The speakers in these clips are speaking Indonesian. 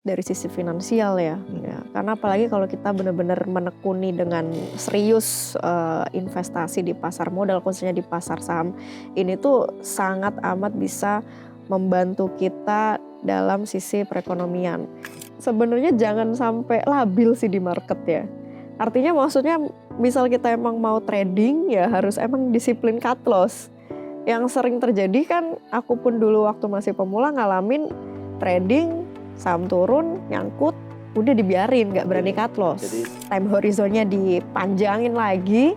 dari sisi finansial ya. Karena apalagi kalau kita benar-benar menekuni dengan serius investasi di pasar modal, khususnya di pasar saham, ini tuh sangat amat bisa membantu kita dalam sisi perekonomian. Sebenarnya jangan sampai labil sih di market ya. Artinya maksudnya misal kita emang mau trading ya harus emang disiplin cut loss. Yang sering terjadi kan aku pun dulu waktu masih pemula ngalamin trading, saham turun, nyangkut, udah dibiarin, nggak berani cut loss. Jadi time horizonnya dipanjangin lagi,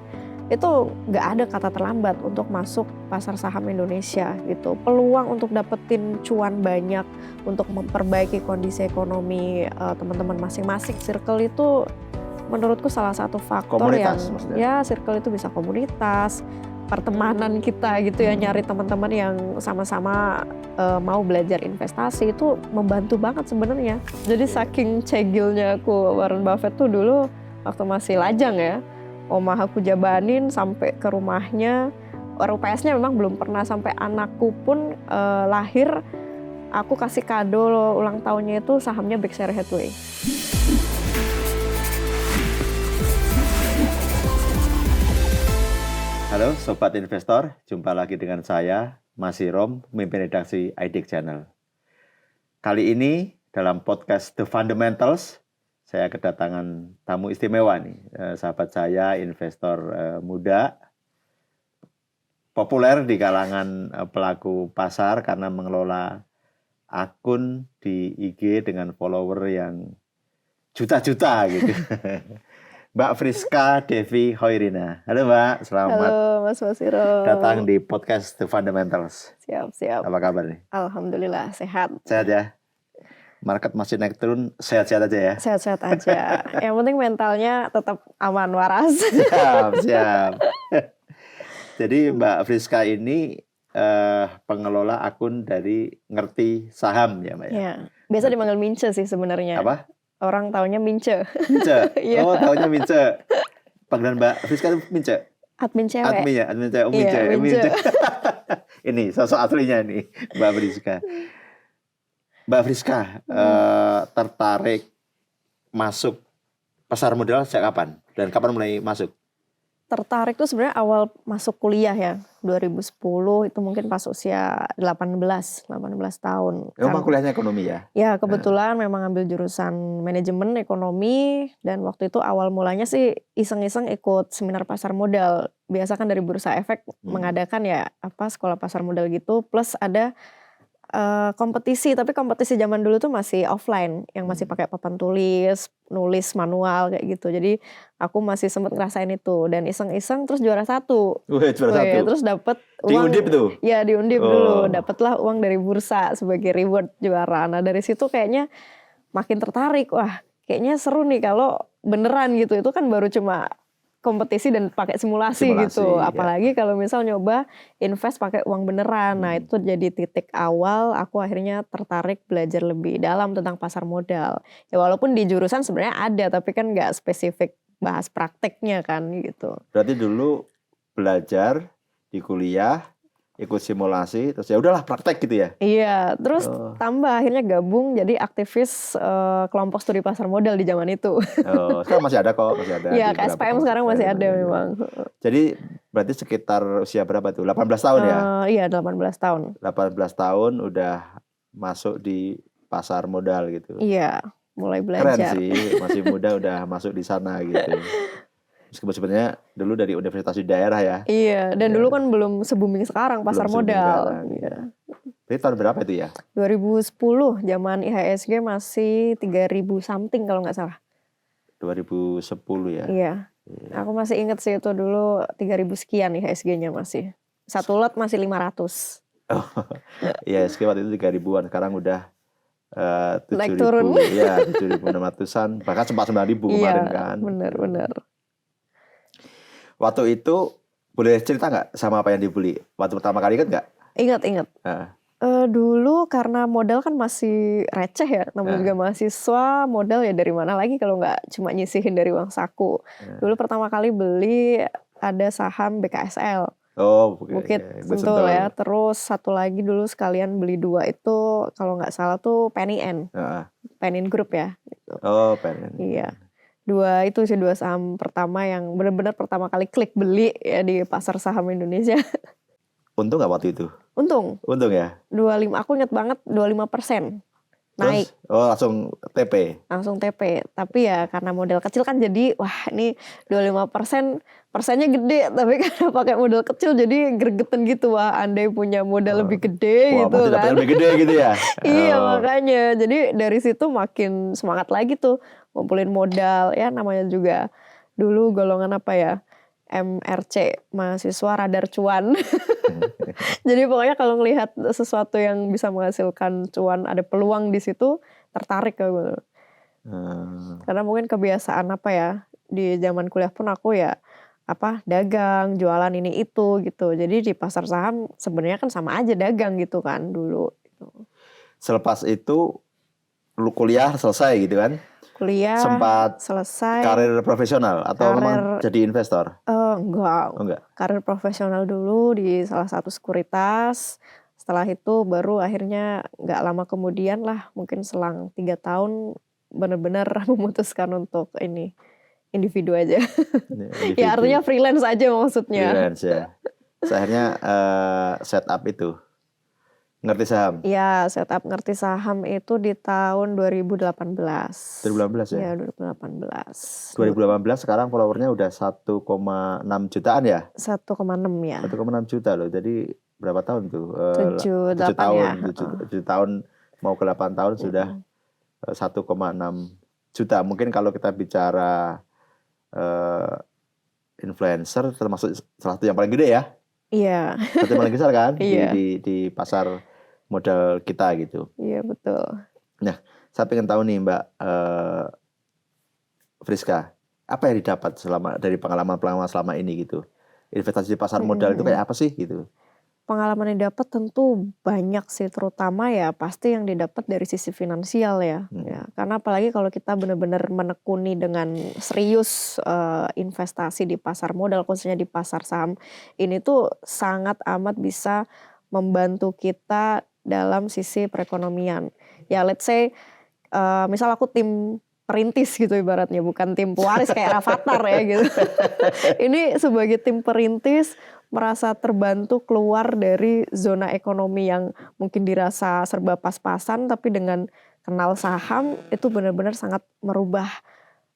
itu nggak ada kata terlambat untuk masuk pasar saham Indonesia gitu. Peluang untuk dapetin cuan banyak, untuk memperbaiki kondisi ekonomi teman-teman masing-masing. Circle itu menurutku salah satu faktor komunitas, yang maksudnya. Ya circle itu bisa komunitas, pertemanan kita gitu ya, nyari teman-teman yang sama-sama mau belajar investasi itu membantu banget sebenarnya. Jadi saking cegilnya aku Warren Buffett tuh dulu waktu masih lajang ya, omah aku jabanin sampai ke rumahnya. RUPS-nya memang belum pernah, sampai anakku pun lahir aku kasih kado ulang tahunnya itu sahamnya Berkshire Hathaway. Halo Sobat Investor, jumpa lagi dengan saya, Mas Hirom, pemimpin redaksi IDIC Channel. Kali ini dalam podcast The Fundamentals, saya kedatangan tamu istimewa nih, sahabat saya, investor muda, populer di kalangan pelaku pasar karena mengelola akun di IG dengan follower yang juta-juta gitu. Mbak Friska Devi Hoirina. Halo Mbak, selamat. Halo Mas Hirom. Datang di podcast The Fundamentals. Siap. Apa kabar nih? Alhamdulillah sehat. Sehat ya? Market masih naik turun, sehat-sehat aja ya? Sehat-sehat aja. Yang penting mentalnya tetap aman, waras. Siap. Jadi Mbak Friska ini pengelola akun dari Ngerti Saham ya Mbak ya? Ya, biasa dipanggil Mince sih sebenarnya. Apa? Orang taunya Mince. Mince? Oh, taunya Mince. Panggilan Mbak Friska itu Mince? Admin cewek. Admin ya? Admin cewek. Oh, Mince. Iya, Mince. Ini sosok aslinya nih, Mbak Friska. Mbak Friska, tertarik masuk pasar modal sejak kapan? Dan kapan mulai masuk? Tertarik tuh sebenarnya awal masuk kuliah ya, 2010 itu mungkin pas usia 18 tahun. Memang kuliahnya ekonomi ya? Ya kebetulan memang ambil jurusan manajemen ekonomi, dan waktu itu awal mulanya sih iseng-iseng ikut seminar pasar modal. Biasa kan dari Bursa Efek mengadakan ya sekolah pasar modal gitu, plus ada kompetisi, tapi kompetisi zaman dulu tuh masih offline, yang masih pakai papan tulis, nulis manual kayak gitu. Jadi aku masih sempat ngerasain itu dan iseng-iseng terus juara satu. Terus dapat uang. Di Undip tuh? Ya di Undip dulu, dapatlah uang dari bursa sebagai reward juara. Nah dari situ kayaknya makin tertarik, wah kayaknya seru nih kalau beneran gitu. Itu kan baru cuma kompetisi dan pakai simulasi gitu. Apalagi kalau misal nyoba invest pakai uang beneran. Nah itu jadi titik awal aku akhirnya tertarik belajar lebih dalam tentang pasar modal. Ya walaupun di jurusan sebenarnya ada, tapi kan nggak spesifik bahas prakteknya kan gitu. Berarti dulu belajar di kuliah, ikut simulasi, terus ya udahlah praktek gitu ya? Iya, terus tambah akhirnya gabung jadi aktivis kelompok studi pasar modal di zaman itu. Sekarang masih ada kok, masih ada. Iya, KSPM sekarang masih ada memang. Jadi berarti sekitar usia berapa tuh? 18 tahun ya? Iya, 18 tahun. 18 tahun udah masuk di pasar modal gitu. Iya, mulai belajar. Keren sih, masih muda udah masuk di sana gitu. Meskipun sebenarnya dulu dari universitas di daerah ya. Iya, dan dulu kan belum se-booming sekarang pasar modal. Iya. Jadi tahun berapa itu ya? 2010, zaman IHSG masih 3.000 something kalau nggak salah. 2010 ya? Iya. Aku masih inget sih itu dulu 3.000 sekian IHSG-nya masih. Satu lot masih 500. IHSG waktu itu 3.000-an, sekarang udah 7.000. Naik turun. Ya, 7.600-an, bahkan sempat 9.000 kemarin kan. Bener. Waktu itu boleh cerita nggak sama apa yang dibeli? Waktu pertama kali ingat nggak? Ingat. Dulu karena modal kan masih receh ya, namanya juga mahasiswa, modal ya dari mana lagi kalau nggak cuma nyisihin dari uang saku. Dulu pertama kali beli ada saham BKSL. Bukit Sentul ya. Terus satu lagi dulu sekalian beli 2 itu kalau nggak salah tuh Penny N. Penin Group ya. Gitu. Oh, Penin. Iya. Dua saham pertama yang benar-benar pertama kali klik beli ya di pasar saham Indonesia. Untung nggak waktu itu? Untung ya? 25, aku ingat banget 25%. Naik. Terus, langsung TP? Langsung TP. Tapi ya karena modal kecil kan jadi, wah ini 25%, persennya gede. Tapi karena pakai modal kecil jadi gregetan gitu. Wah andai punya modal lebih gede gitu kan. Lebih gede gitu ya? Iya makanya. Jadi dari situ makin semangat lagi tuh. Ngumpulin modal. Ya namanya juga dulu golongan apa ya? MRC, mahasiswa radar cuan. Jadi pokoknya kalau ngelihat sesuatu yang bisa menghasilkan cuan, ada peluang di situ, tertarik ke gue. Karena mungkin kebiasaan apa ya, di zaman kuliah pun aku ya dagang, jualan ini itu gitu. Jadi di pasar saham sebenarnya kan sama aja dagang gitu kan dulu. Gitu. Selepas itu lu kuliah selesai gitu kan? Kuliah sempat selesai. Karir profesional atau memang jadi investor? Enggak. Karir profesional dulu di salah satu sekuritas. Setelah itu baru akhirnya nggak lama kemudian lah, mungkin selang 3 tahun benar-benar memutuskan untuk ini individu aja. Individu. Ya artinya freelance aja maksudnya. Freelance ya. Akhirnya setup itu. Ngerti saham? Iya, setup ngerti saham itu di tahun 2018. 2018 ya? Iya, 2018. 2018 sekarang followernya udah 1,6 jutaan ya? 1,6 ya. 1,6 juta loh. Jadi berapa tahun tuh? 7 tahun ya. 7 tahun mau ke 8 tahun sudah 1,6 juta. Mungkin kalau kita bicara influencer termasuk salah satu yang paling gede ya? Iya. Satu yang paling besar kan? Iya. Di pasar modal kita gitu. Iya betul. Nah, saya pengen tahu nih Mbak Friska, apa yang didapat dari pengalaman selama ini gitu? Investasi di pasar modal itu kayak apa sih gitu? Pengalaman yang didapat tentu banyak sih, terutama ya pasti yang didapat dari sisi finansial ya. Ya karena apalagi kalau kita benar-benar menekuni dengan serius investasi di pasar modal, khususnya di pasar saham, ini tuh sangat amat bisa membantu kita dalam sisi perekonomian. Ya let's say misal aku tim perintis gitu ibaratnya, bukan tim pewaris kayak Rafathar ya gitu. Ini sebagai tim perintis merasa terbantu keluar dari zona ekonomi yang mungkin dirasa serba pas-pasan, tapi dengan kenal saham itu benar-benar sangat merubah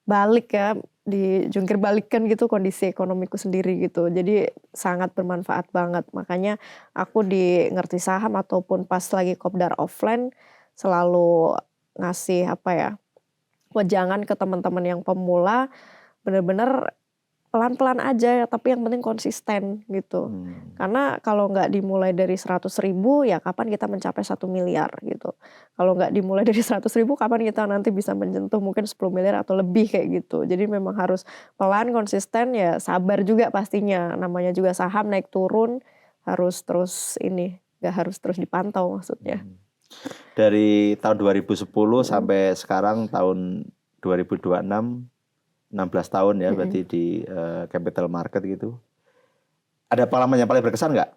balik ya, dijungkir balikan gitu kondisi ekonomiku sendiri gitu. Jadi sangat bermanfaat banget. Makanya aku di ngerti saham ataupun pas lagi kopdar offline selalu ngasih wejangan ke teman-teman yang pemula, benar-benar pelan-pelan aja, tapi yang penting konsisten gitu. Karena kalau nggak dimulai dari 100.000 ya kapan kita mencapai 1 miliar gitu. Kalau nggak dimulai dari 100.000 kapan kita nanti bisa menyentuh mungkin 10 miliar atau lebih kayak gitu. Jadi memang harus pelan, konsisten, ya sabar juga pastinya. Namanya juga saham naik turun, harus terus nggak harus terus dipantau maksudnya. Dari tahun 2010 sampai sekarang tahun 2026, 16 tahun ya berarti di capital market gitu. Ada pengalaman yang paling berkesan nggak?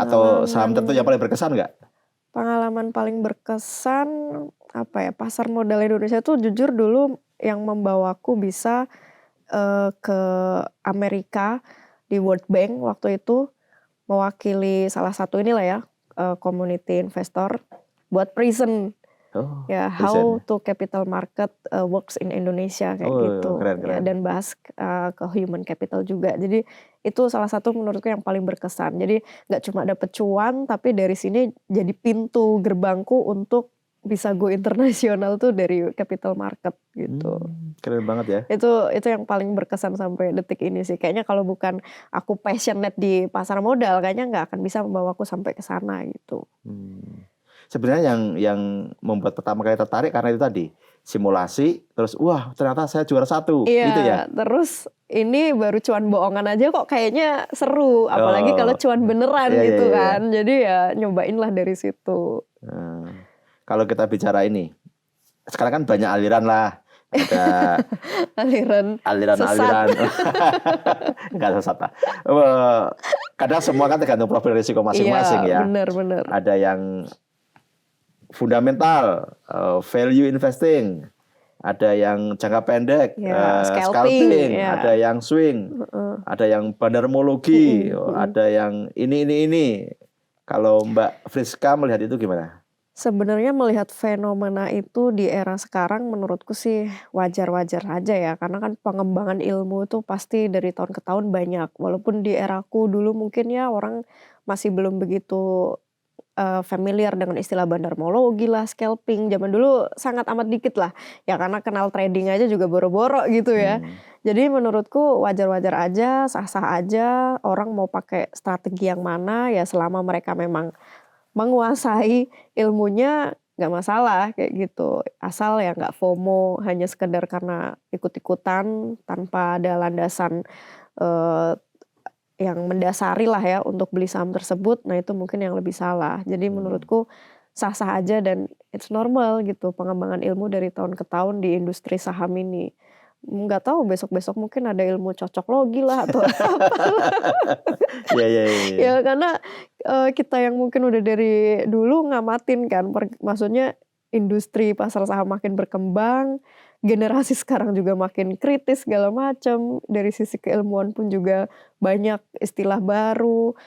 Atau saham tertentu yang paling berkesan nggak? Pengalaman paling berkesan pasar modal Indonesia tuh jujur dulu yang membawaku bisa ke Amerika di World Bank waktu itu, mewakili salah satu community investor buat present. How to capital market works in Indonesia kayak gitu. Keren. Ya, dan bahas ke human capital juga. Jadi itu salah satu menurutku yang paling berkesan. Jadi nggak cuma dapet cuan, tapi dari sini jadi pintu gerbangku untuk bisa go internasional tuh dari capital market gitu. Keren banget ya. Itu yang paling berkesan sampai detik ini sih. Kayaknya kalau bukan aku passionate di pasar modal, kayaknya nggak akan bisa membawaku sampai ke sana gitu. Sebenarnya yang membuat pertama kali tertarik karena itu tadi simulasi, terus wah ternyata saya juara 1 gitu ya. Terus ini baru cuan bohongan aja kok kayaknya seru, apalagi kalau cuan beneran gitu kan. Jadi ya nyobain lah dari situ. Kalau kita bicara ini, sekarang kan banyak aliran lah, ada aliran nggak sesat lah. Kadang semua kan tergantung profil risiko masing-masing ya. Bener. Ada yang fundamental, value investing, ada yang jangka pendek, Ya, scalping, ya. ada yang swing, ada yang bandarmologi, ada yang ini. Kalau Mbak Friska melihat itu gimana? Sebenarnya melihat fenomena itu di era sekarang menurutku sih wajar-wajar aja ya, karena kan pengembangan ilmu itu pasti dari tahun ke tahun banyak. Walaupun di eraku dulu mungkin ya orang masih belum begitu familiar dengan istilah bandarmologi lah, scalping, zaman dulu sangat amat dikit lah. Ya karena kenal trading aja juga boro-boro gitu ya. Jadi menurutku wajar-wajar aja, sah-sah aja, orang mau pakai strategi yang mana ya selama mereka memang menguasai ilmunya nggak masalah kayak gitu. Asal ya nggak FOMO hanya sekedar karena ikut-ikutan tanpa ada landasan eee, yang mendasari lah ya untuk beli saham tersebut. Nah itu mungkin yang lebih salah. Jadi menurutku sah-sah aja dan it's normal gitu pengembangan ilmu dari tahun ke tahun di industri saham ini. Nggak tahu besok-besok mungkin ada ilmu cocok logi lah atau Iya. ya karena, kita yang mungkin udah dari dulu ngamatin kan maksudnya industri pasar saham makin berkembang, generasi sekarang juga makin kritis segala macam, dari sisi keilmuan pun juga banyak istilah baru,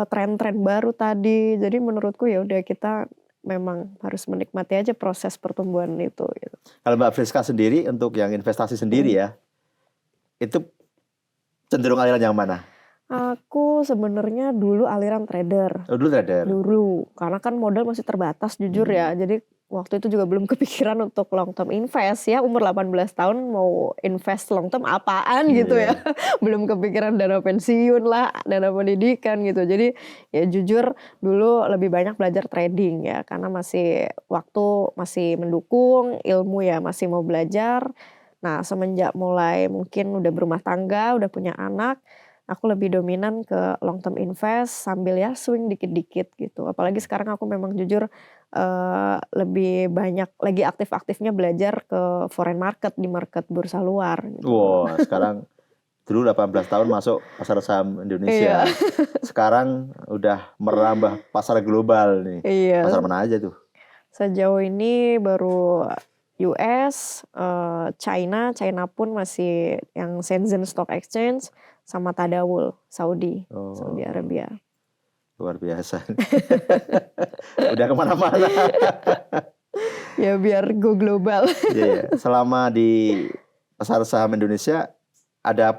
tren-tren baru tadi. Jadi menurutku ya udah kita memang harus menikmati aja proses pertumbuhan itu gitu. Kalau Mbak Friska sendiri untuk yang investasi sendiri ya, itu cenderung aliran yang mana? Aku sebenarnya dulu aliran trader. Oh, dulu trader. Dulu, karena kan modal masih terbatas jujur ya. Jadi waktu itu juga belum kepikiran untuk long term invest ya. Umur 18 tahun mau invest long term apaan gitu ya. Belum kepikiran dana pensiun lah, dana pendidikan gitu. Jadi ya jujur dulu lebih banyak belajar trading ya. Karena waktu masih mendukung, ilmu ya masih mau belajar. Nah semenjak mulai mungkin udah berumah tangga, udah punya anak, aku lebih dominan ke long term invest sambil ya swing dikit-dikit gitu. Apalagi sekarang aku memang jujur lebih banyak lagi aktif-aktifnya belajar ke foreign market di market bursa luar gitu. Wow, sekarang dulu 18 tahun masuk pasar saham Indonesia. Sekarang udah merambah pasar global nih. Iya. Pasar mana aja tuh? Sejauh ini baru US, China pun masih yang Shenzhen Stock Exchange sama Tadawul, Saudi Arabia. Luar biasa. Udah kemana-mana. Ya biar go global. Iya. Selama di pasar saham Indonesia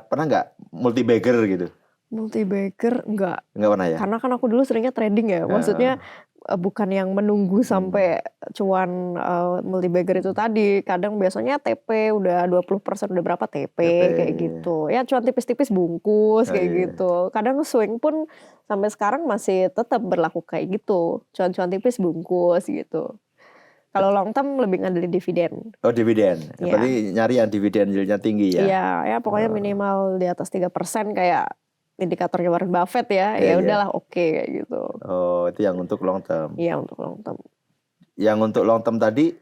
pernah nggak multi bagger gitu? Multi bagger enggak pernah ya? Karena kan aku dulu seringnya trading ya. Maksudnya bukan yang menunggu sampai cuan multi bagger itu tadi. Kadang biasanya TP udah 20% udah berapa TP kayak gitu. Ya cuan tipis-tipis bungkus kayak gitu. Kadang swing pun sampai sekarang masih tetap berlaku kayak gitu. Cuan-cuan tipis bungkus gitu. Kalau long term lebih ngandelin dividen. Oh dividen. Ya. Berarti nyari yang dividen yieldnya tinggi ya? Iya, ya pokoknya minimal di atas 3% kayak indikatornya Warren Buffett ya. Ya udahlah oke kayak gitu. Oh, itu yang untuk long term. Iya, untuk long term. Yang untuk long term tadi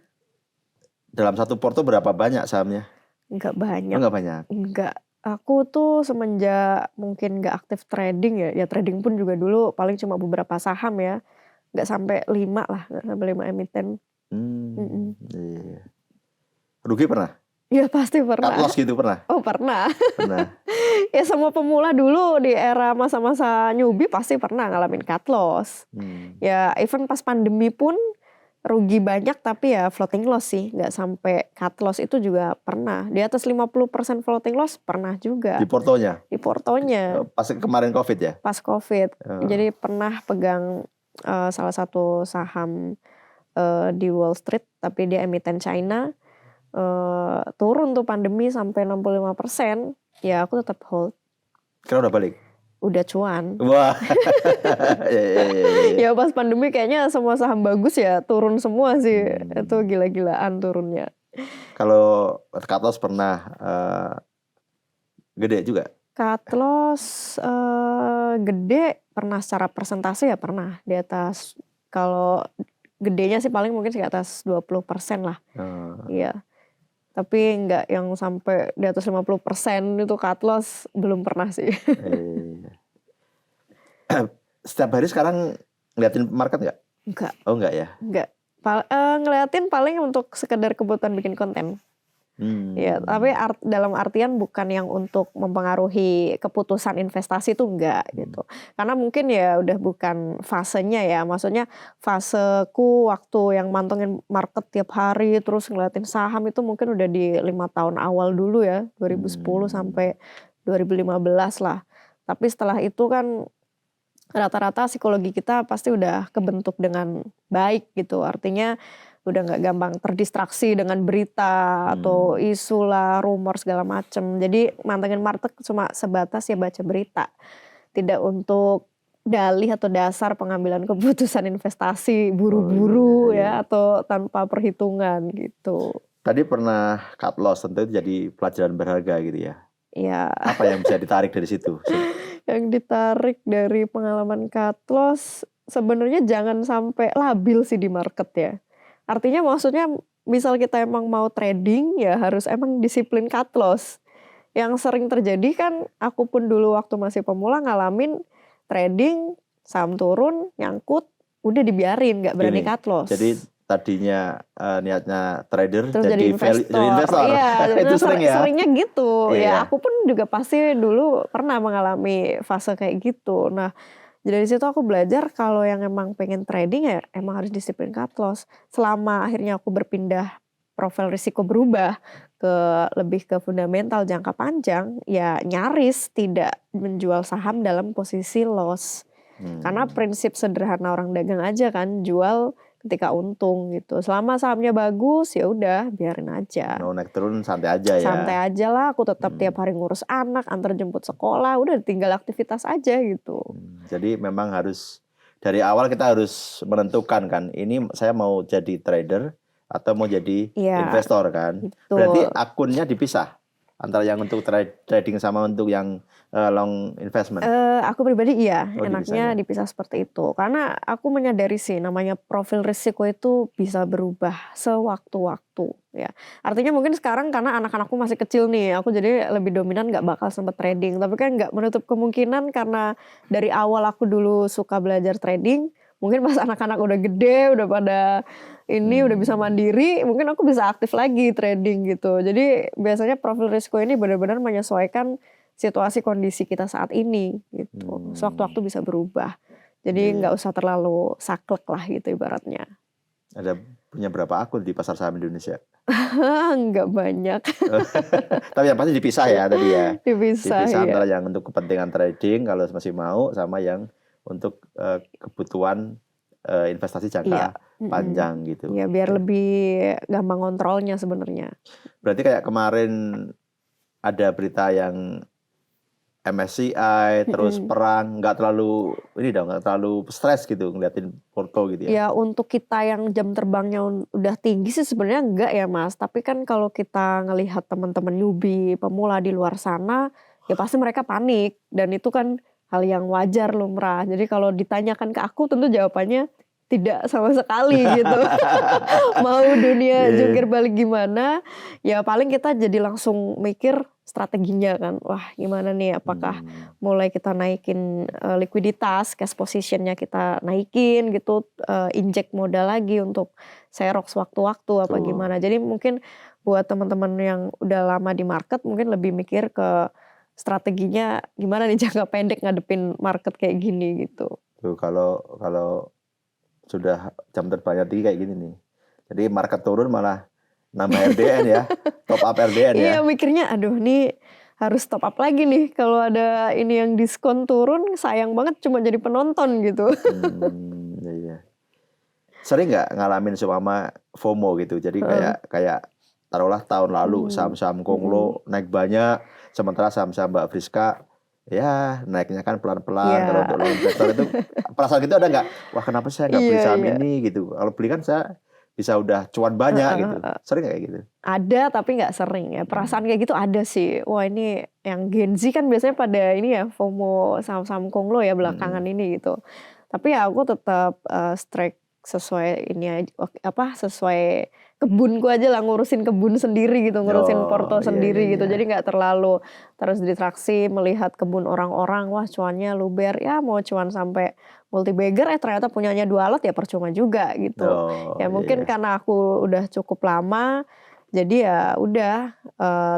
dalam satu porto berapa banyak sahamnya? Enggak banyak. Enggak banyak. Enggak. Aku tuh semenjak mungkin enggak aktif trading ya. Ya trading pun juga dulu paling cuma beberapa saham ya. Enggak sampai 5 lah, enggak sampai 5 emiten. Iya. Rugi pernah? Ya pasti pernah. Cut loss gitu pernah? Oh pernah. Pernah. Ya semua pemula dulu di era masa-masa newbie pasti pernah ngalamin cut loss. Ya even pas pandemi pun rugi banyak tapi ya floating loss sih. Nggak sampai cut loss itu juga pernah. Di atas 50% floating loss pernah juga. Di portonya? Di portonya. Pas kemarin COVID ya? Pas COVID. Jadi pernah pegang salah satu saham di Wall Street tapi dia emiten China. Turun tuh pandemi sampai 65%. Ya aku tetap hold. Karena udah balik? Udah cuan. Wah. Ya pas pandemi kayaknya semua saham bagus ya turun semua sih. Itu gila-gilaan turunnya. Kalau cut loss pernah gede juga? Cut loss gede pernah secara persentase ya pernah. Di atas, kalau gedenya sih paling mungkin di atas 20% lah. Iya. Tapi enggak yang sampai di atas 50% itu cut loss belum pernah sih. Setiap hari sekarang ngeliatin market nggak? Enggak. Oh enggak ya? Enggak. Ngeliatin paling untuk sekedar kebutuhan bikin konten. Ya, tapi dalam artian bukan yang untuk mempengaruhi keputusan investasi itu enggak gitu. Karena mungkin ya udah bukan fasenya ya. Maksudnya faseku waktu yang mantengin market tiap hari terus ngeliatin saham itu mungkin udah di 5 tahun awal dulu ya, 2010 sampai 2015 lah. Tapi setelah itu kan rata-rata psikologi kita pasti udah kebentuk dengan baik gitu. Artinya udah nggak gampang terdistraksi dengan berita atau isu lah, rumor segala macem. Jadi mantengin market cuma sebatas ya baca berita. Tidak untuk dalih atau dasar pengambilan keputusan investasi buru-buru ya atau tanpa perhitungan gitu. Tadi pernah cut loss, tentu itu jadi pelajaran berharga gitu ya. Ya. Apa yang bisa ditarik dari situ? Yang ditarik dari pengalaman cut loss sebenarnya jangan sampai labil sih di market ya. Artinya maksudnya misal kita emang mau trading ya harus emang disiplin cut loss. Yang sering terjadi kan aku pun dulu waktu masih pemula ngalamin trading saham turun nyangkut udah dibiarin nggak berani cut loss. Jadi tadinya niatnya trader terus jadi investor. Iya, itu sering ya. Seringnya gitu. Ya aku pun juga pasti dulu pernah mengalami fase kayak gitu. Nah, dari situ aku belajar kalau yang emang pengen trading ya emang harus disiplin cut loss. Selama akhirnya aku berpindah profil risiko berubah lebih ke fundamental jangka panjang, ya nyaris tidak menjual saham dalam posisi loss. Karena prinsip sederhana orang dagang aja kan, jual ketika untung gitu. Selama sahamnya bagus ya udah biarin aja. Mau naik turun santai aja ya. Santai aja lah, aku tetap tiap hari ngurus anak, antar jemput sekolah, udah tinggal aktivitas aja gitu. Jadi memang harus dari awal kita harus menentukan kan, ini saya mau jadi trader atau mau jadi investor kan. Betul. Berarti akunnya dipisah antara yang untuk trading sama untuk yang long investment. Aku pribadi enaknya dipisah seperti itu. Karena aku menyadari sih namanya profil risiko itu bisa berubah sewaktu-waktu ya. Artinya mungkin sekarang karena anak-anakku masih kecil nih, aku jadi lebih dominan nggak bakal sempat trading. Tapi kan nggak menutup kemungkinan karena dari awal aku dulu suka belajar trading, mungkin pas anak-anak udah gede, udah pada udah bisa mandiri, mungkin aku bisa aktif lagi trading gitu. Jadi biasanya profil risiko ini benar-benar menyesuaikan situasi kondisi kita saat ini gitu. Sewaktu-waktu bisa berubah. Jadi nggak usah terlalu saklek lah gitu ibaratnya. Ada punya berapa akun di pasar saham Indonesia? Nggak banyak. Tapi yang pasti dipisah ya tadi ya. Dipisah antara yang untuk kepentingan trading kalau masih mau sama yang untuk kebutuhan investasi jangka panjang gitu. Ya biar lebih gampang kontrolnya sebenarnya. Berarti kayak kemarin ada berita yang MSCI terus perang, nggak terlalu stres gitu ngeliatin porto gitu ya. Ya untuk kita yang jam terbangnya udah tinggi sih sebenarnya enggak ya Mas. Tapi kan kalau kita ngelihat teman-teman newbie pemula di luar sana, ya pasti mereka panik dan itu kan hal yang wajar lumrah. Jadi kalau ditanyakan ke aku tentu jawabannya tidak sama sekali gitu. Mau dunia jungkir balik gimana, ya paling kita jadi langsung mikir strateginya kan. Wah gimana nih, apakah mulai kita naikin likuiditas, cash positionnya kita naikin gitu, injek modal lagi untuk serok sewaktu-waktu apa gimana. Jadi mungkin buat teman-teman yang udah lama di market mungkin lebih mikir ke strateginya gimana nih jangka pendek ngadepin market kayak gini gitu. Tuh kalau sudah jam terbangnya tinggi kayak gini nih. Jadi market turun malah nambah RDN ya, top up RDN ya. Iya mikirnya aduh nih harus top up lagi nih kalau ada ini yang diskon turun sayang banget cuma jadi penonton gitu. Iya. Sering nggak ngalamin seumpama FOMO gitu, jadi kayak taruhlah tahun lalu saham-saham Konglo naik banyak, sementara saham-saham Mbak Friska ya naiknya kan pelan-pelan. Kalau untuk long investor itu perasaan gitu ada nggak? Wah kenapa saya nggak beli saham ini gitu? Kalau beli kan saya bisa udah cuan banyak gitu. Sering nggak kayak gitu? Ada tapi nggak sering ya. Perasaan kayak gitu ada sih. Wah ini yang Gen Z kan biasanya pada ini ya FOMO saham-saham Konglo ya belakangan ini gitu. Tapi ya aku tetap strike sesuai ini sesuai kebunku aja lah, ngurusin kebun sendiri gitu, ngurusin porto iya, sendiri iya, gitu. iya. Jadi nggak terlalu terus distraksi melihat kebun orang-orang, wah cuannya luber, ya mau cuan sampai multi bagger ternyata punyanya 2 lot ya percuma juga gitu. Oh, Ya iya, mungkin iya. karena aku udah cukup lama, jadi ya udah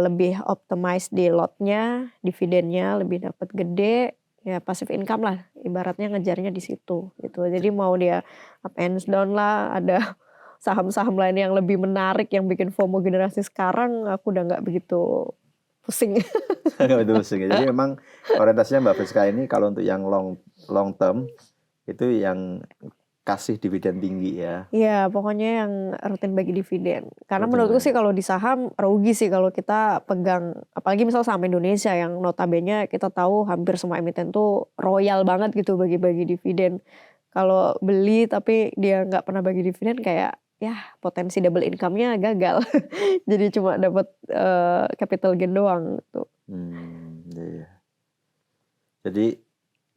lebih optimize di lotnya, dividennya lebih dapat gede, ya passive income lah ibaratnya ngejarnya di situ gitu. Jadi mau dia up and down lah, ada saham-saham lain yang lebih menarik yang bikin FOMO generasi sekarang, aku udah nggak begitu pusing. Nggak betul sih. Jadi memang orientasinya Mbak Friska ini kalau untuk yang long term itu yang kasih dividen tinggi ya. Iya, pokoknya yang rutin bagi dividen. Karena Rutin menurutku bagi. sih kalau di saham rugi sih kalau kita pegang, apalagi misal saham Indonesia yang notabene kita tahu hampir semua emiten tuh royal banget gitu bagi-bagi dividen. Kalau beli tapi dia nggak pernah bagi dividen kayak ya potensi double income-nya gagal. Jadi cuma dapat capital gain doang gitu. Iya. Jadi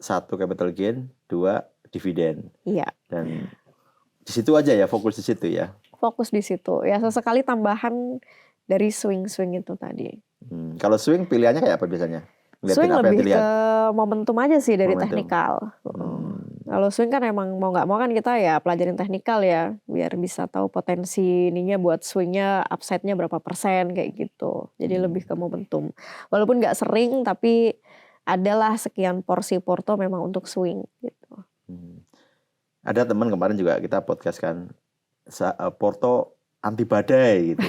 1 capital gain, 2 dividen. Iya, Dan di situ aja ya, fokus di situ ya. fokus di situ. Ya sesekali tambahan dari swing-swing itu tadi. Kalau swing pilihannya kayak apa biasanya? Ngeliatin Swing apa yang lebih dilihat? ke momentum aja sih dari Momentum. teknikal. Kalau swing kan emang mau nggak mau kan kita ya pelajarin teknikal ya, biar bisa tahu potensi ininya buat swingnya upside-nya berapa persen kayak gitu. Jadi lebih ke momentum. Walaupun nggak sering tapi adalah sekian porsi porto memang untuk swing gitu. Ada teman kemarin juga kita podcast kan, porto anti badai gitu.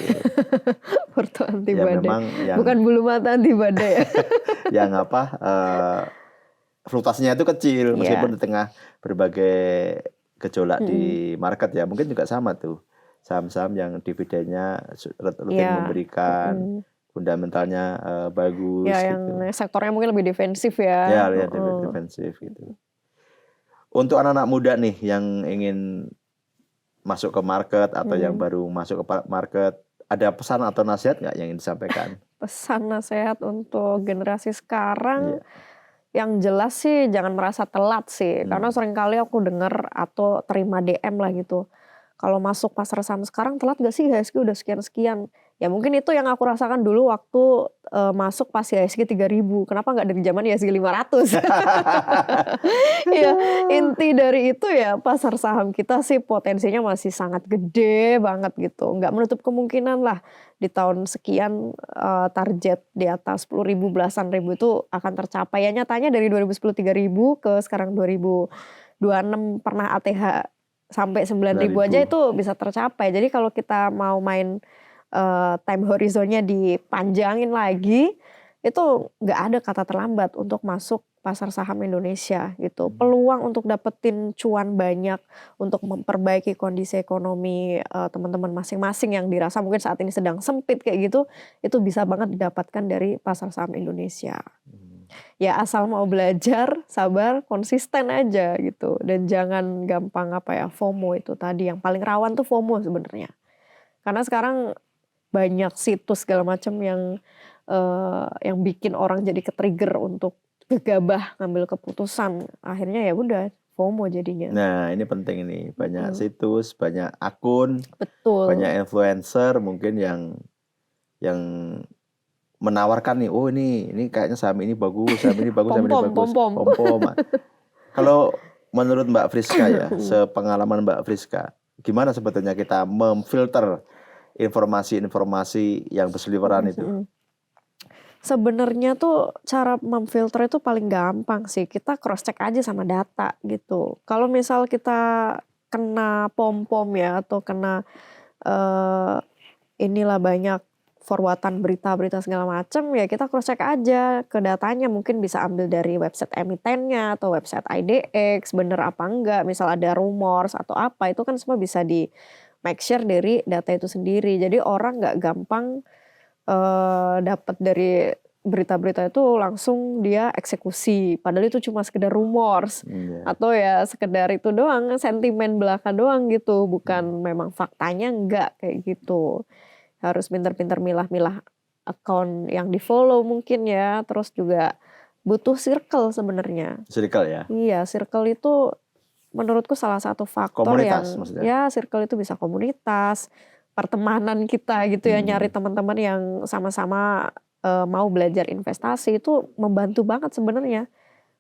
Porto anti Ya badai. memang yang Bukan bulu mata anti badai ya. yang apa fluktuasinya itu kecil meskipun di tengah berbagai gejolak di market ya. Mungkin juga sama tuh saham-saham yang dividennya rutin memberikan, fundamentalnya bagus Ya, gitu. yang sektornya mungkin lebih defensif ya. Ya, lihat defensif gitu. Untuk anak-anak muda nih yang ingin masuk ke market atau yang baru masuk ke market, ada pesan atau nasihat nggak yang ingin disampaikan? Pesan nasihat untuk generasi sekarang, yang jelas sih jangan merasa telat sih. Karena seringkali aku dengar atau terima DM lah gitu. Kalau masuk pasar saham sekarang telat gak sih IHSG udah sekian-sekian. Ya mungkin itu yang aku rasakan dulu waktu masuk pas IHSG 3.000. Kenapa nggak dari zaman IHSG 500? Ya, inti dari itu ya pasar saham kita sih potensinya masih sangat gede banget gitu. Nggak menutup kemungkinan lah di tahun sekian target di atas 10.000 belasan ribu itu akan tercapai. Ya nyatanya dari 2010 3.000 ke sekarang 2026 pernah ATH sampai 9.000 aja itu bisa tercapai. Jadi kalau kita mau main time horizonnya dipanjangin lagi, itu nggak ada kata terlambat untuk masuk pasar saham Indonesia gitu. Peluang untuk dapetin cuan banyak, untuk memperbaiki kondisi ekonomi teman-teman masing-masing yang dirasa mungkin saat ini sedang sempit kayak gitu, itu bisa banget didapatkan dari pasar saham Indonesia. Ya asal mau belajar, sabar, konsisten aja gitu. Dan jangan gampang FOMO itu tadi. Yang paling rawan tuh FOMO sebenarnya. Karena sekarang banyak situs segala macam yang bikin orang jadi ke-trigger untuk gegabah ngambil keputusan. Akhirnya ya udah FOMO jadinya. Nah, ini penting ini. Banyak situs, banyak akun, Betul. banyak influencer mungkin yang menawarkan nih, oh ini kayaknya saham ini bagus, saham ini bagus, saham ini bagus. Pom-pom. Kalau menurut Mbak Friska ya, sepengalaman Mbak Friska, gimana sebetulnya kita memfilter informasi-informasi yang berseliweran itu? Sebenarnya tuh cara memfilter itu paling gampang sih. Kita cross check aja sama data gitu. Kalau misal kita kena pom-pom ya atau kena inilah banyak forward-an berita-berita segala macam, ya kita cross check aja ke datanya. Mungkin bisa ambil dari website emitennya atau website IDX, bener apa enggak, misal ada rumors atau apa, itu kan semua bisa di make sure dari data itu sendiri. Jadi orang nggak gampang dapat dari berita-berita itu langsung dia eksekusi, padahal itu cuma sekedar rumors atau ya sekedar itu doang, sentimen belaka doang gitu, bukan memang faktanya enggak kayak gitu. Harus pintar-pintar milah-milah account yang di follow mungkin ya, terus juga butuh circle sebenarnya. Circle ya? Iya, circle itu menurutku salah satu faktor komunitas, yang maksudnya. Ya circle itu bisa komunitas, pertemanan kita gitu ya, nyari teman-teman yang sama-sama mau belajar investasi itu membantu banget sebenarnya.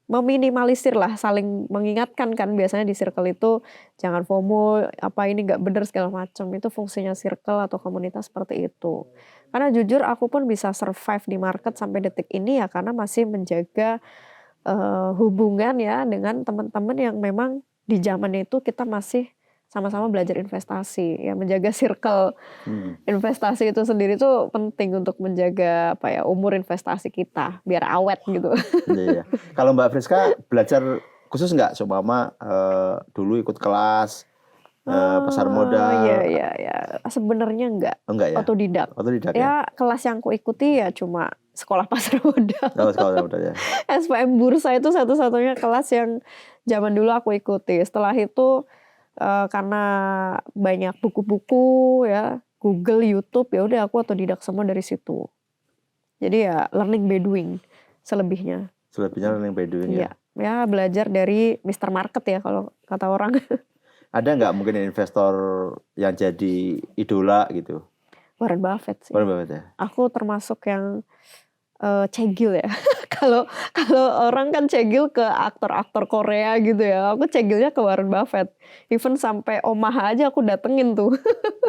Meminimalisir lah, saling mengingatkan kan biasanya di circle itu jangan FOMO, apa ini nggak bener segala macam. Itu fungsinya circle atau komunitas seperti itu. Karena jujur aku pun bisa survive di market sampai detik ini ya karena masih menjaga hubungan ya dengan teman-teman yang memang di zaman itu kita masih sama-sama belajar investasi ya, menjaga circle investasi itu sendiri tuh penting untuk menjaga apa ya umur investasi kita biar awet gitu. Iya. Kalau Mbak Friska belajar khusus nggak, seumpama dulu ikut kelas pasar modal? Iya. Sebenarnya enggak. Oh, enggak ya? Otodidak. Otodidak Ya kelas yang aku ikuti ya cuma sekolah pasar modal. Oh, sekolah modal ya. SPM Bursa itu satu-satunya kelas yang zaman dulu aku ikuti. Setelah itu karena banyak buku-buku ya, Google, YouTube, ya udah aku otodidak semua dari situ. Jadi ya learning by doing selebihnya. Selebihnya learning by doing ya. Ya belajar dari Mr. Market ya kalau kata orang. Ada nggak mungkin investor yang jadi idola gitu? Warren Buffett sih. Warren Buffett ya. Aku termasuk yang cegil ya. Kalau orang kan cegil ke aktor-aktor Korea gitu ya. Aku cegilnya ke Warren Buffett. Even sampai Omaha aja aku datengin tuh.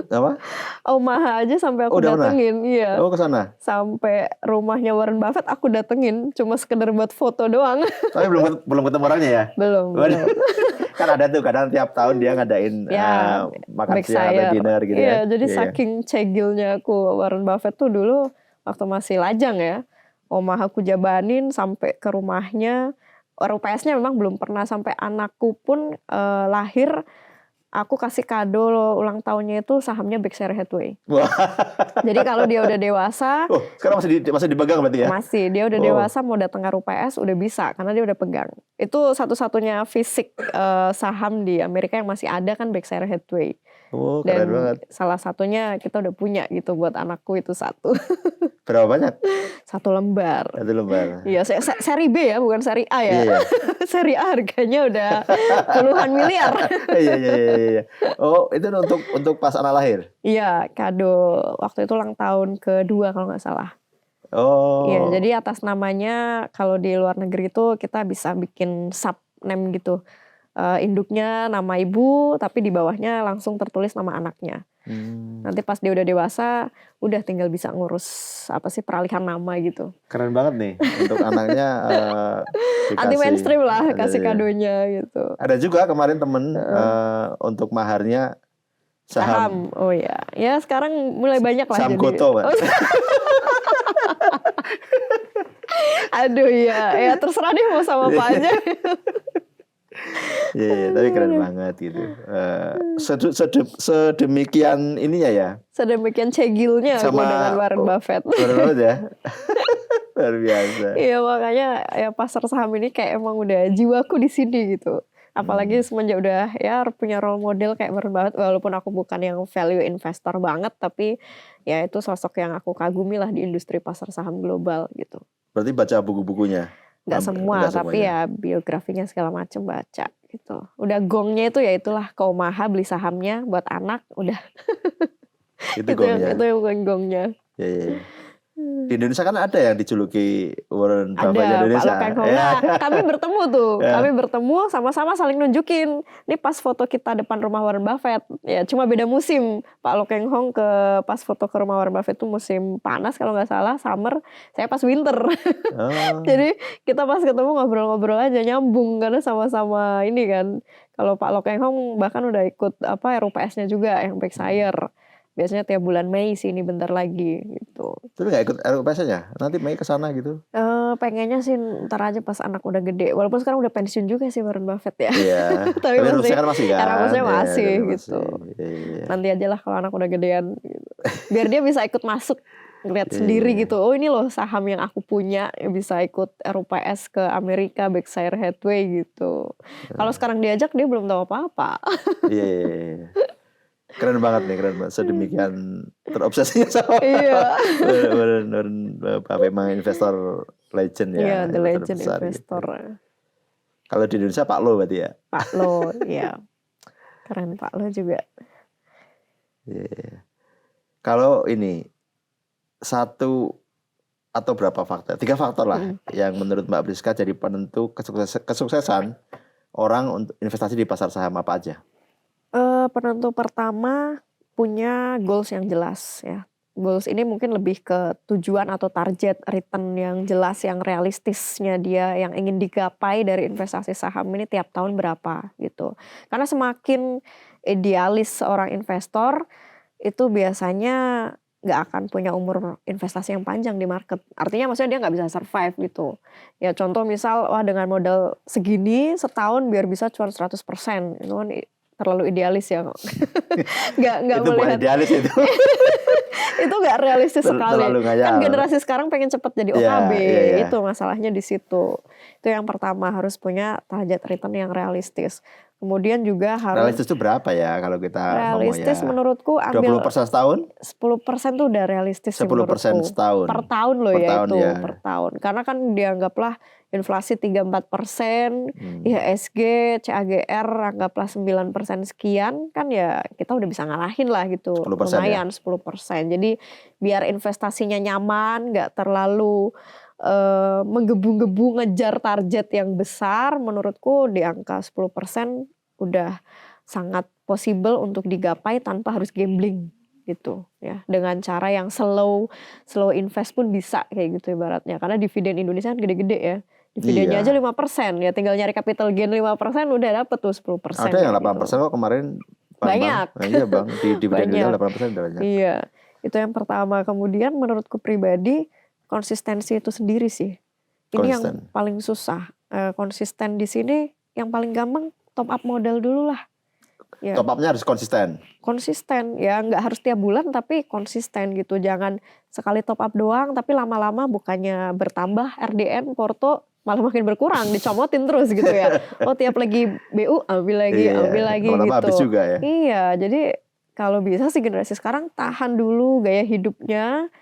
Apa? Omaha aja sampai aku datengin. Iya. Oh, ke sana. Sampai rumahnya Warren Buffett aku datengin, cuma sekedar buat foto doang. Tapi belum ketemu orangnya ya? Belum. Kan ada tuh kadang tiap tahun dia ngadain makan siang atau dinner gitu ya. Jadi saking cegilnya aku Warren Buffett tuh dulu waktu masih lajang ya. Omaha aku jabanin sampai ke rumahnya. RUPS-nya memang belum pernah, sampai anakku pun lahir. Aku kasih kado ulang tahunnya itu sahamnya Berkshire Hathaway. Wah. Jadi kalau dia udah dewasa, sekarang masih dipegang berarti ya? Masih, dia udah dewasa mau datang ke RUPS udah bisa karena dia udah pegang. Itu satu-satunya fisik saham di Amerika yang masih ada kan Berkshire Hathaway. Oh, Dan keren banget. salah satunya kita udah punya gitu buat anakku itu satu. Berapa banyak? 1 lembar. 1 lembar. Iya, seri B ya, bukan seri A ya. Iya. Seri A harganya udah puluhan miliar. Iya. Oh, itu untuk pas anak lahir? Iya, kado waktu itu ulang tahun kedua kalau nggak salah. Oh. Iya, jadi atas namanya kalau di luar negeri itu kita bisa bikin subname gitu. Induknya nama ibu, tapi di bawahnya langsung tertulis nama anaknya. Nanti pas dia udah dewasa, udah tinggal bisa ngurus peralihan nama gitu. Keren banget nih untuk anaknya. Anti mainstream lah, kasih kadonya gitu. Ada juga kemarin temen untuk maharnya saham. Oh ya, ya sekarang mulai banyak lah. Saham Goto, Pak. Aduh ya terserah deh mau sama apa aja. Iya, tapi keren banget gitu. Sedemikian ininya ya. Sedemikian cegilnya aku dengan Warren Buffett. Warren Buffett ya. Luar biasa. Iya, makanya ya pasar saham ini kayak emang udah jiwaku di sini gitu. Apalagi semenjak udah ya punya role model kayak Warren Buffett, walaupun aku bukan yang value investor banget, tapi ya itu sosok yang aku kagumi lah di industri pasar saham global gitu. Berarti baca buku-bukunya? Nggak semua, tapi ya biografinya segala macam baca gitu. Udah gongnya itu ya itulah ke Omaha beli sahamnya buat anak, udah. Itu gongnya. Itu yang gongnya. Iya. Di Indonesia kan ada yang dijuluki Warren Buffett Ada, Indonesia. Pak Lokeng Hong. Kami bertemu tuh. Kami bertemu sama-sama saling nunjukin. Ini pas foto kita depan rumah Warren Buffett. Ya cuma beda musim. Pak Lokeng Hong pas foto ke rumah Warren Buffett itu musim panas kalau nggak salah, summer. Saya pas winter. Jadi kita pas ketemu ngobrol-ngobrol aja, nyambung karena sama-sama ini kan. Kalau Pak Lokeng Hong bahkan udah ikut RUPS-nya juga yang Berkshire. Biasanya tiap bulan Mei sih, ini bentar lagi gitu. Tapi nggak ikut RUPS-nya? Nanti Mei ke sana gitu? Pengennya sih ntar aja pas anak udah gede. Walaupun sekarang udah pensiun juga sih Warren Buffett ya. Iya. Tapi RUPS-nya kan masih kan? RUPS-nya masih gitu. Iya. Nanti aja lah kalau anak udah gedean gitu. Biar dia bisa ikut masuk, ngeliat sendiri gitu. Oh ini loh saham yang aku punya, bisa ikut RUPS ke Amerika, Berkshire Hathaway gitu. Kalau sekarang diajak dia belum tahu apa-apa. Iya. Keren banget nih, keren banget. Sedemikian terobsesinya sama. Iya. Memang investor legend ya. Iya, the legend investor. Gitu. Kalau di Indonesia Pak Lo berarti ya? Pak Lo, iya. Keren Pak Lo juga. Iya. Kalau ini satu atau berapa faktor? 3 faktor lah yang menurut Mbak Priska jadi penentu kesuksesan orang untuk investasi di pasar saham apa aja? Penentu pertama punya goals yang jelas ya. Goals ini mungkin lebih ke tujuan atau target return yang jelas, yang realistisnya dia yang ingin digapai dari investasi saham ini tiap tahun berapa gitu. Karena semakin idealis seorang investor itu biasanya nggak akan punya umur investasi yang panjang di market. Artinya maksudnya dia nggak bisa survive gitu. Ya contoh misal, wah dengan modal segini setahun biar bisa cuan 100%. Itu kan terlalu idealis ya. Nggak Itu bukan melihat. idealis itu. Itu nggak realistis sekali. Terlalu ngayal. Kan generasi sekarang pengen cepat jadi OKB. Iya. Itu masalahnya di situ. Itu yang pertama, harus punya target return yang realistis. Kemudian juga harus Realistis itu berapa ya kalau kita realistis ngomong ya? menurutku ambil 20% setahun? 10% tuh udah realistis sih 10% menurutku. setahun. Per tahun loh Per ya tahun, itu, ya. per tahun. Karena kan dianggaplah inflasi 3-4%, IHSG, CAGR anggaplah 9% sekian, kan ya kita udah bisa ngalahin lah gitu. 10% Lumayan 10%. Jadi biar investasinya nyaman, nggak terlalu menggebu-gebu ngejar target yang besar, menurutku di angka 10% udah sangat possible untuk digapai tanpa harus gambling gitu ya, dengan cara yang slow invest pun bisa kayak gitu ibaratnya, karena dividen Indonesia kan gede-gede ya, dividennya aja 5%, ya tinggal nyari capital gain 5% udah dapet tuh 10%. Ada yang 8% gitu. kok kemarin Banyak. Iya Bang, di dividen Banyak. 8% udah banyak. Iya, itu yang pertama. Kemudian menurutku pribadi konsistensi itu sendiri sih. Ini yang paling susah. Konsisten di sini yang paling gampang top up modal dulu lah. Ya. Top up-nya harus konsisten. Konsisten, ya nggak harus tiap bulan tapi konsisten gitu. Jangan sekali top up doang tapi lama-lama bukannya bertambah RDN, Porto malah makin berkurang, dicomotin terus gitu ya. Oh tiap lagi BU ambil lagi lama-lama gitu. Habis juga ya. Iya, jadi kalau bisa sih generasi sekarang tahan dulu gaya hidupnya,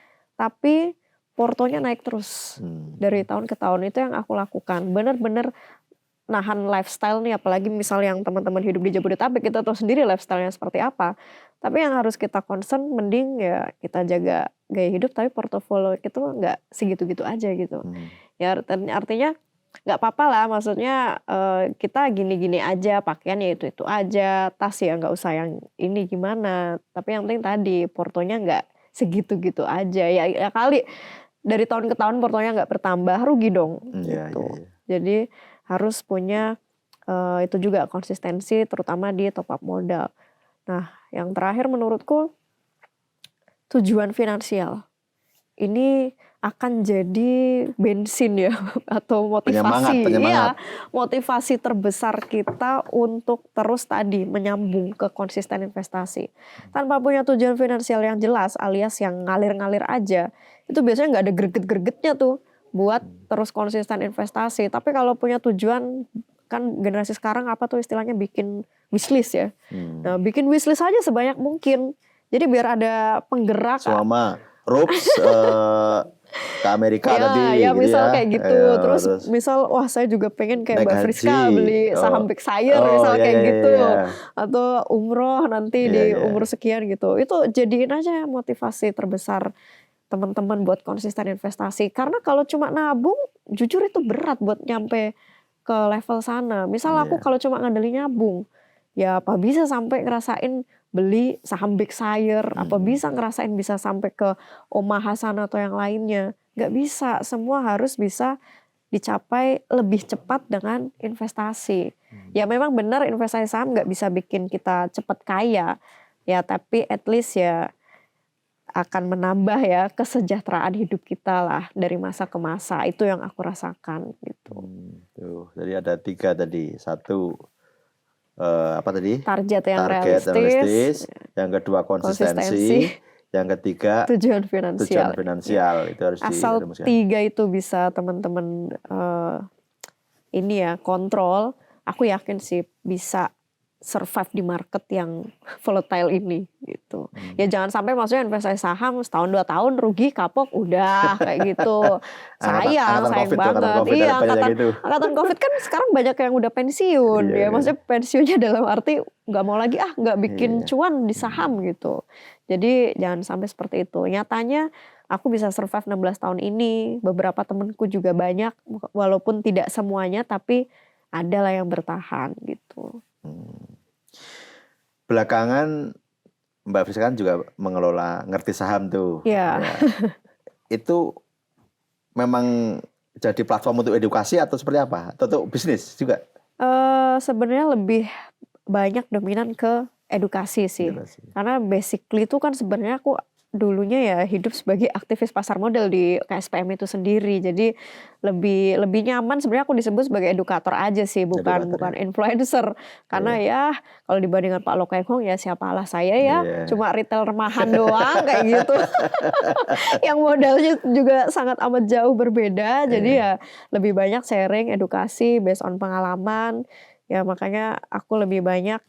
tapi portonya naik terus dari tahun ke tahun. Itu yang aku lakukan. Bener-bener nahan lifestyle nih, apalagi misal yang teman-teman hidup di Jabodetabek, kita tahu sendiri lifestyle-nya seperti apa. Tapi yang harus kita concern mending ya kita jaga gaya hidup tapi portofolio itu nggak segitu-gitu aja gitu. Ya artinya nggak apa-apa lah, maksudnya kita gini-gini aja, pakaian ya itu aja, tas ya nggak usah yang ini gimana. Tapi yang penting tadi portonya nggak segitu-gitu aja. Ya kali dari tahun ke tahun portonya nggak bertambah, rugi dong. Gitu. Jadi harus punya itu juga konsistensi, terutama di top up modal. Nah, yang terakhir menurutku tujuan finansial. Ini akan jadi bensin ya atau motivasi. Penyemangat. Iya, motivasi terbesar kita untuk terus tadi menyambung ke konsisten investasi. Tanpa punya tujuan finansial yang jelas alias yang ngalir-ngalir aja, itu biasanya nggak ada greget-gregetnya tuh buat terus konsisten investasi. Tapi kalau punya tujuan, kan generasi sekarang apa tuh istilahnya bikin wishlist ya. Nah, bikin wishlist aja sebanyak mungkin. Jadi biar ada penggerak. Selama Rups ke Amerika tadi. Ya misal ya. kayak gitu. Terus misal wah saya juga pengen kayak Mbak Friska beli saham Berkshire misal kayak gitu. Atau umroh nanti di umur sekian gitu. Itu jadiin aja motivasi terbesar teman-teman buat konsisten investasi. Karena kalau cuma nabung, jujur itu berat buat nyampe ke level sana. Misal aku kalau cuma ngandelin nabung, ya apa bisa sampai ngerasain beli saham Berkshire, apa bisa ngerasain bisa sampai ke Oma Hasan atau yang lainnya. Gak bisa, semua harus bisa dicapai lebih cepat dengan investasi. Ya memang benar investasi saham gak bisa bikin kita cepat kaya, ya tapi at least ya akan menambah ya kesejahteraan hidup kita lah dari masa ke masa. Itu yang aku rasakan gitu. Tuh, jadi ada 3 tadi. 1 apa tadi? Target yang realistis. Yang kedua konsistensi. Yang ketiga tujuan finansial. Itu harus asal dirumuskan. 3 itu bisa teman-teman ini ya kontrol. Aku yakin sih bisa survive di market yang volatile ini gitu. Ya jangan sampai maksudnya investasi saham setahun 2 tahun rugi kapok udah kayak gitu. Sayang COVID banget. COVID Iya, gitu. angkatan COVID kan sekarang banyak yang udah pensiun. Iya, Ya iya. maksudnya pensiunnya dalam arti nggak mau lagi nggak bikin Iya. cuan di saham gitu. Jadi jangan sampai seperti itu. Nyatanya aku bisa survive 16 tahun ini. Beberapa temenku juga banyak walaupun tidak semuanya tapi adalah yang bertahan gitu. Belakangan Mbak Friska kan juga ngerti saham tuh. Iya. Ya. Itu memang jadi platform untuk edukasi atau seperti apa? Atau untuk bisnis juga? Sebenarnya lebih banyak dominan ke edukasi sih. Edukasi. Karena basically itu kan sebenarnya aku dulunya ya hidup sebagai aktivis pasar modal di KSPM itu sendiri. Jadi lebih nyaman sebenarnya aku disebut sebagai edukator aja sih, bukan influencer. Karena ya kalau dibandingkan Pak Lokeng Hong ya siapalah saya ya, cuma retail remahan doang kayak gitu. Yang modalnya juga sangat amat jauh berbeda. Jadi ya lebih banyak sharing, edukasi based on pengalaman. Ya makanya aku lebih banyak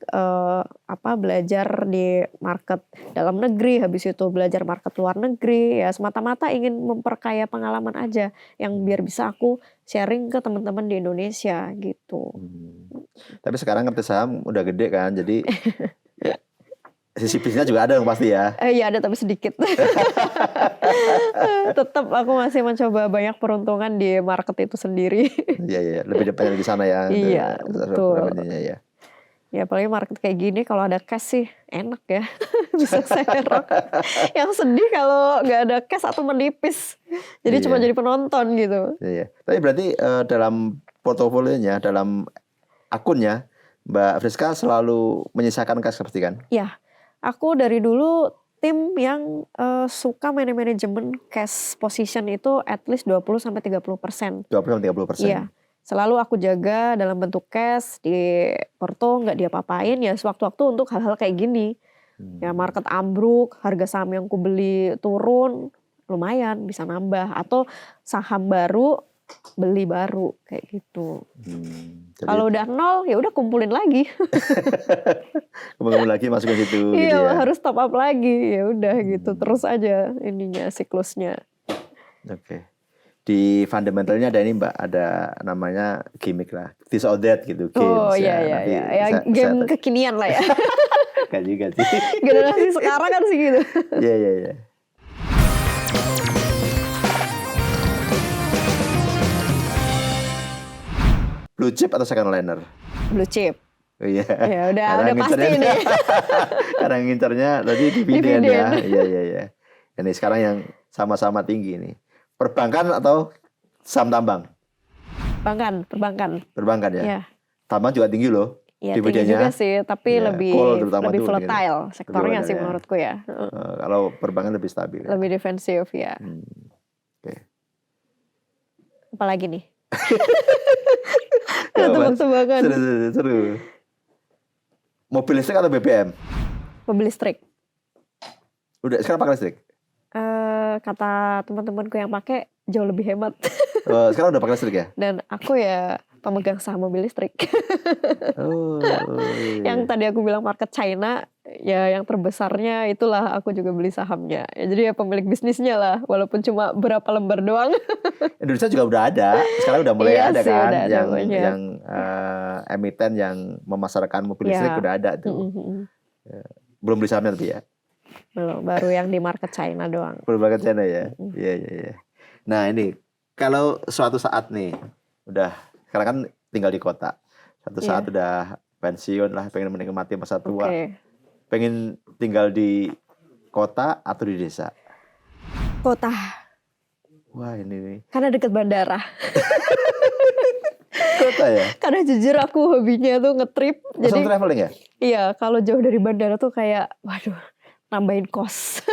belajar di market dalam negeri, habis itu belajar market luar negeri, ya semata-mata ingin memperkaya pengalaman aja yang biar bisa aku sharing ke teman-teman di Indonesia gitu. Tapi sekarang ngerti saham udah gede kan, jadi sisi bisnisnya juga ada dong pasti ya. Iya ada tapi sedikit. Tetap aku masih mencoba banyak peruntungan di market itu sendiri. Iya, lebih depannya di sana ya. Iya, betul. Ya. Ya apalagi market kayak gini kalau ada cash sih enak ya. Bisa serok. Yang sedih kalau nggak ada cash atau menipis. Jadi cuma jadi penonton gitu. Iya. Tapi berarti dalam portofolionya, dalam akunnya Mbak Friska selalu menyisakan cash seperti kan? Iya. Aku dari dulu tim yang suka manajemen cash position itu at least 20-30%. 20-30%. Iya. Selalu aku jaga dalam bentuk cash di porto nggak diapa-apain ya sewaktu-waktu untuk hal-hal kayak gini. Ya market ambruk, harga saham yang ku beli turun, lumayan bisa nambah atau saham baru beli baru kayak gitu. Kalau udah nol ya udah kumpulin lagi. Kumpulin lagi masukin situ. Iya gitu ya. harus top up lagi ya udah gitu terus aja ininya siklusnya. Oke. Di fundamentalnya ada ini Mbak, ada namanya gimmick lah, this or that gitu. Games, oh iya ya game kekinian lah ya. Kan juga sih. Generasi sekarang kan sih gitu. Iya. Blue chip atau second liner? Blue chip. Oh, iya. Ya udah pasti deh. Karena ngincernya tadi dividen ya. Iya. Ini sekarang yang sama-sama tinggi nih. Perbankan atau saham tambang? Perbankan. Perbankan ya. Iya. Tambang juga tinggi loh. Iya tinggi juga sih, tapi lebih volatile sektornya sih menurutku ya. Kalau perbankan lebih stabil. Lebih defensif ya. Oke. Apalagi nih? Tebak-tebakan. Seru. Mobil listrik atau BBM? Mobil listrik. Udah sekarang pakai listrik? Kata teman-temanku yang pakai jauh lebih hemat. Sekarang udah pakai listrik ya? Dan aku ya pemegang saham mobil listrik. Yang tadi aku bilang market China, ya yang terbesarnya itulah aku juga beli sahamnya. Ya, jadi ya pemilik bisnisnya lah, walaupun cuma berapa lembar doang. Indonesia juga udah ada, sekarang udah mulai ada sih, kan, udah yang emiten yang memasarkan mobil listrik udah ada tuh. Belum beli sahamnya tapi ya? Belum, baru yang di market China doang. Belum market China ya? Iya. Nah ini, kalau suatu saat nih, udah sekarang kan tinggal di kota. Suatu saat udah pensiun lah, pengen menikmati masa tua. Pengen tinggal di kota atau di desa? Kota. Wah ini nih. Karena deket bandara. Kota ya? Karena jujur aku hobinya tuh nge-trip. Jadi traveling ya? Iya, kalau jauh dari bandara tuh kayak, waduh, nambahin kos.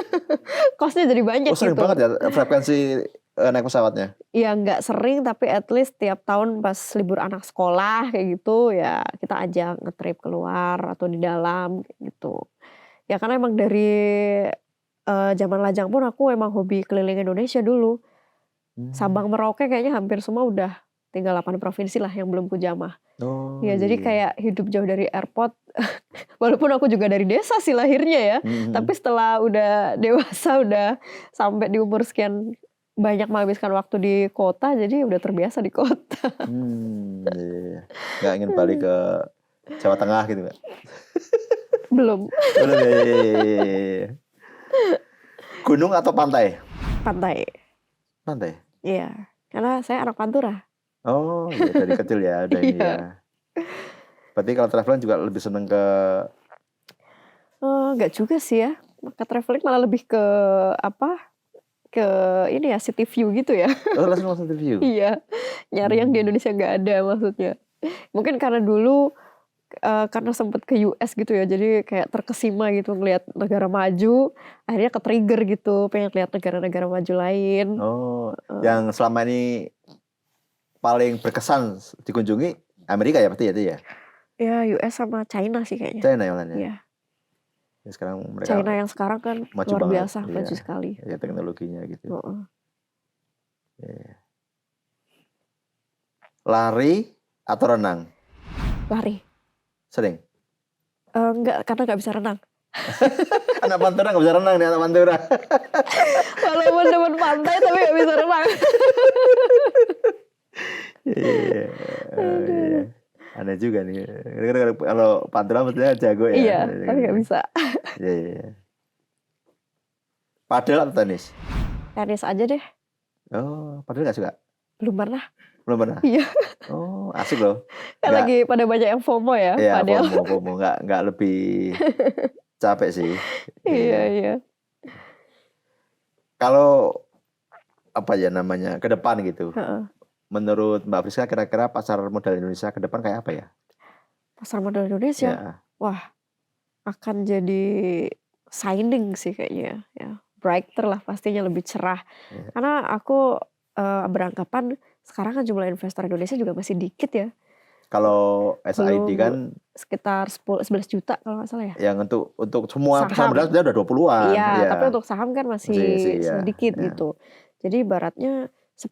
Kosnya jadi banyak gitu. Sering banget ya frekuensi naik pesawatnya? Iya nggak sering tapi at least tiap tahun pas libur anak sekolah kayak gitu ya kita ajak nge-trip keluar atau di dalam kayak gitu. Ya karena emang dari zaman lajang pun aku emang hobi keliling Indonesia dulu. Sabang Merauke kayaknya hampir semua udah tinggal 8 provinsi lah yang belum kujamah. Oh, Ya jadi iya. kayak hidup jauh dari airport. Walaupun aku juga dari desa sih lahirnya ya. Mhm. Tapi setelah udah dewasa, udah sampai di umur sekian banyak menghabiskan waktu di kota, jadi udah terbiasa di kota. Iya. Nggak ingin balik ke Jawa Tengah gitu, Mbak? Belum. Belum ya, iya. Gunung atau pantai? Pantai. Pantai. Iya. Karena saya anak Pantura. Oh, iya, dari kecil ya udah ini Iya. ya. Berarti kalau traveling juga lebih seneng ke Enggak juga sih ya. Maka traveling malah lebih ke apa? Ke ini ya, city view gitu ya. langsung review. Iya. Nyari yang di Indonesia nggak ada maksudnya. Mungkin karena dulu karena sempet ke US gitu ya, jadi kayak terkesima gitu ngelihat negara maju, akhirnya ke-trigger gitu, pengen lihat negara-negara maju lain. Oh, yang selama ini paling berkesan dikunjungi Amerika ya berarti ya itu ya? Ya US sama China sih kayaknya. China yang lainnya. Iya. Ya, sekarang mereka China yang sekarang kan maju luar banget, biasa, iya. maju sekali. Ya teknologinya gitu. Heeh. Iya. Lari atau renang? Lari. Sering. Enggak, karena nggak bisa renang. Anak Pantura nggak bisa renang nih anak Pantura. Walaupun demen pantai tapi nggak bisa renang. Iya. Iya. Aneh juga nih. Kalau Pantura mestinya jago ya. Iya, tapi nggak bisa. Iya. Padel atau tenis? Tenis aja deh. Oh, padel nggak suka? Belum pernah. Belum pernah? Iya. Oh, asik loh. Kan Nggak- lagi pada banyak yang FOMO ya, Iya, padel. FOMO nggak lebih capek sih. Iya. Kalau apa ya namanya ke depan gitu. Heeh. Menurut Mbak Friska kira-kira pasar modal Indonesia ke depan kayak apa ya? Pasar modal Indonesia, Ya. wah akan jadi shining sih kayaknya ya. Brighter lah pastinya, lebih cerah. Iya. Karena aku beranggapan sekarang kan jumlah investor Indonesia juga masih dikit ya. Kalau SID Belum kan sekitar 11 juta kalau nggak salah ya. yang untuk semua pasar Saham. modal sebenarnya udah 20-an. Iya, tapi untuk saham kan masih iya. sedikit Iya. gitu. Jadi ibaratnya 10%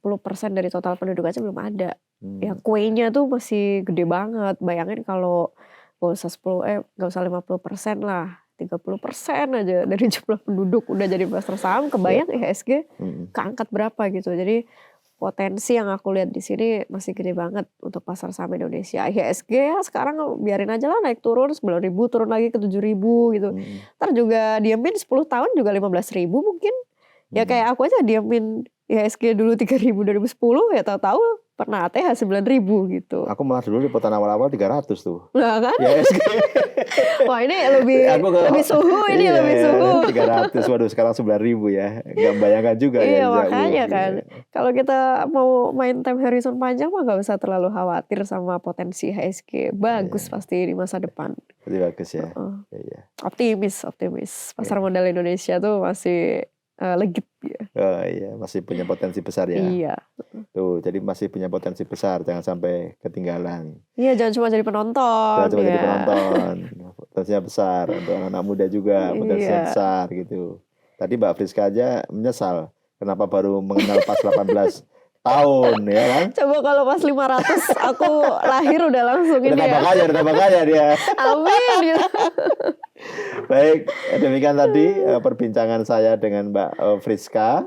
dari total penduduk aja belum ada. Ya Hmm. kuenya tuh masih gede banget. Bayangin kalau nggak usah 50% lah, 30% aja dari jumlah penduduk udah jadi investor saham, kebayang IHSG keangkat berapa gitu. Jadi potensi yang aku lihat di sini masih gede banget untuk pasar saham Indonesia. IHSG ya sekarang biarin aja lah naik turun 9.000, turun lagi ke 7.000 gitu. Ntar juga diamin 10 tahun juga 15.000 mungkin. Ya kayak aku aja diamin IHSG dulu 3.000 2010, ya tahu-tahu pernah ATH 9.000 gitu. Aku malah dulu liputan awal-awal 300 tuh. Nah kan? IHSG. Wah ini lebih suhu ini, Iya, lebih suhu. 300, waduh sekarang 9.000 ya. Nggak bayangkan juga ya. Iya jauh. makanya kan. Iya. Kalau kita mau main time horizon panjang mah gak usah terlalu khawatir sama potensi IHSG. Bagus pasti di masa depan. Jadi bagus ya. Iya. Optimis. Pasar modal Indonesia tuh masih legit ya. Oh iya, masih punya potensi besar ya. Iya. Tuh, jadi masih punya potensi besar, jangan sampai ketinggalan. Iya, jangan cuma jadi penonton. Jangan cuma jadi ya. penonton. Potensinya besar untuk anak-anak muda juga, potensinya Iya. besar gitu. Tadi Mbak Friska aja menyesal kenapa baru mengenal pas 18 tahun ya kan? Coba kalau pas 500 aku lahir udah langsung Udah ini ya. tambah kaya dia. Amin gitu. Baik, demikian tadi perbincangan saya dengan Mbak Friska.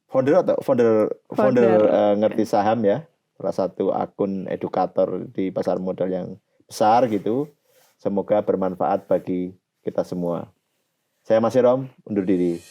Founder ngerti saham ya. Salah satu akun edukator di pasar modal yang besar gitu. Semoga bermanfaat bagi kita semua. Saya Mas Rom, undur diri.